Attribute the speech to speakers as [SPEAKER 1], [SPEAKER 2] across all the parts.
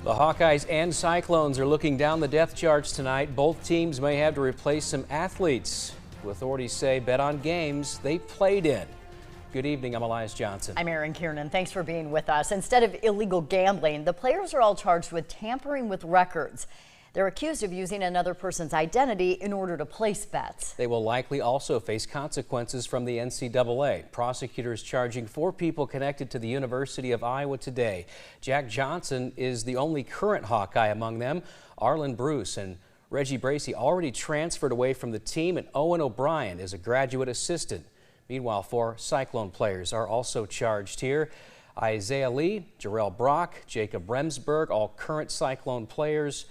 [SPEAKER 1] The Hawkeyes and Cyclones are looking down the depth charts tonight. Both teams may have to replace some athletes, who authorities say bet on games they played in. Good evening, I'm Elias Johnson.
[SPEAKER 2] I'm Erin Kiernan. Thanks for being with us. Instead of illegal gambling, the players are all charged with tampering with records. They're accused of using another person's identity in order to place bets.
[SPEAKER 1] They will likely also face consequences from the NCAA. Prosecutors charging 4 people connected to the University of Iowa today. Jack Johnson is the only current Hawkeye among them. Arlen Bruce and Reggie Bracey already transferred away from the team, and Owen O'Brien is a graduate assistant. Meanwhile, 4 Cyclone players are also charged here. Isaiah Lee, Jarrell Brock, Jacob Remsburg, all current Cyclone players.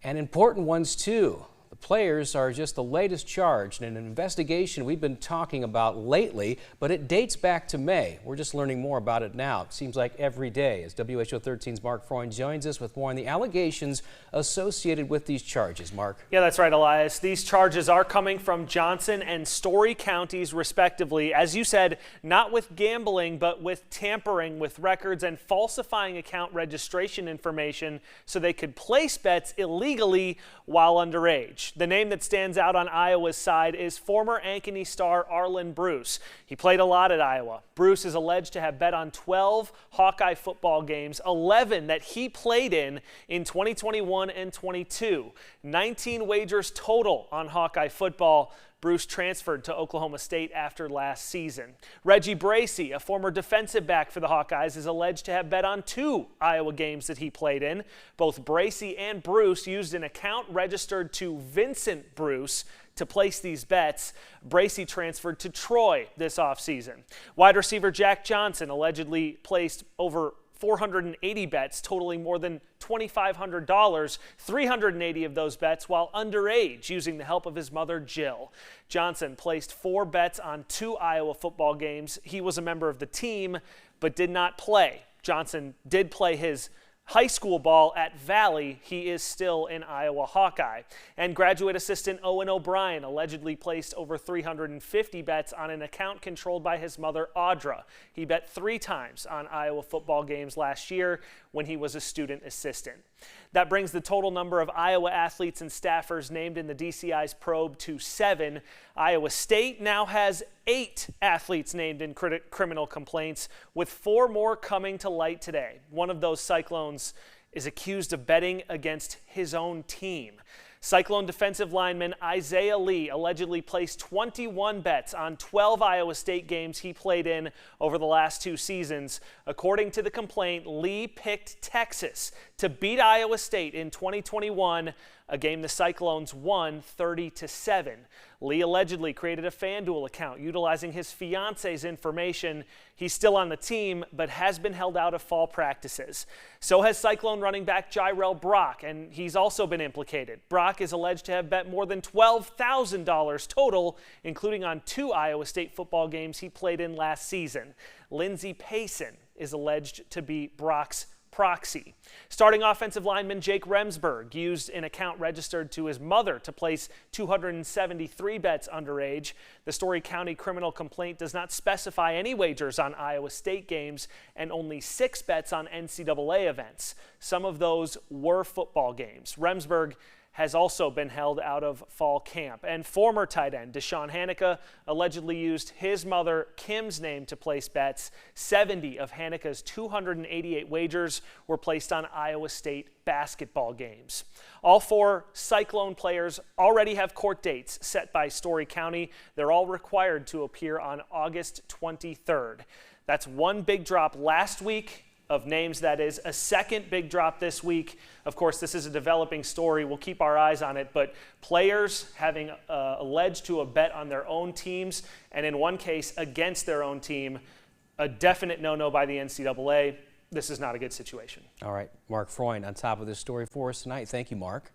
[SPEAKER 1] And important ones, too. The players are just the latest charge in an investigation we've been talking about lately, but it dates back to May. We're just learning more about it now. It seems like every day as WHO 13's Mark Freund joins us with more on the allegations associated with these charges. Mark.
[SPEAKER 3] Yeah, that's right, Elias. These charges are coming from Johnson and Story counties, respectively. As you said, not with gambling, but with tampering with records and falsifying account registration information so they could place bets illegally while underage. The name that stands out on Iowa's side is former Ankeny star Arlen Bruce. He played a lot at Iowa. Bruce is alleged to have bet on 12 Hawkeye football games, 11 that he played in 2021 and 22. 19 wagers total on Hawkeye football. Bruce transferred to Oklahoma State after last season. Reggie Bracey, a former defensive back for the Hawkeyes, is alleged to have bet on 2 Iowa games that he played in. Both Bracey and Bruce used an account registered to Vincent Bruce to place these bets. Bracey transferred to Troy this offseason. Wide receiver Jack Johnson allegedly placed over 480 bets totaling more than $2,500, 380 of those bets while underage, using the help of his mother, Jill. Johnson placed 4 bets on 2 Iowa football games. He was a member of the team, but did not play. Johnson did play his high school ball at Valley. He is still an Iowa Hawkeye. And graduate assistant Owen O'Brien allegedly placed over 350 bets on an account controlled by his mother, Audra. He bet 3 times on Iowa football games last year when he was a student assistant. That brings the total number of Iowa athletes and staffers named in the DCI's probe to 7. Iowa State now has 8 athletes named in criminal complaints, with 4 more coming to light today. One of those Cyclones is accused of betting against his own team. Cyclone defensive lineman Isaiah Lee allegedly placed 21 bets on 12 Iowa State games he played in over the last 2 seasons. According to the complaint, Lee picked Texas to beat Iowa State in 2021, a game the Cyclones won 30-7. Lee allegedly created a FanDuel account utilizing his fiance's information. He's still on the team, but has been held out of fall practices. So has Cyclone running back Jarrell Brock, and he's also been implicated. Brock is alleged to have bet more than $12,000 total, including on 2 Iowa State football games he played in last season. Lindsey Payson is alleged to be Brock's proxy. Starting offensive lineman Jake Remsburg used an account registered to his mother to place 273 bets underage. The Story County criminal complaint does not specify any wagers on Iowa State games and only 6 bets on NCAA events. Some of those were football games. Remsburg has also been held out of fall camp. And former tight end Deshaun Hanukkah allegedly used his mother Kim's name to place bets. 70 of Hanukkah's 288 wagers were placed on Iowa State basketball games. All 4 Cyclone players already have court dates set by Story County. They're all required to appear on August 23rd. That's one big drop last week of names. That is a second big drop this week. Of course, this is a developing story. We'll keep our eyes on it, but players having alleged to have bet on their own teams, and in one case against their own team, a definite no-no by the NCAA. This is not a good situation.
[SPEAKER 1] All right, Mark Freund on top of this story for us tonight. Thank you, Mark.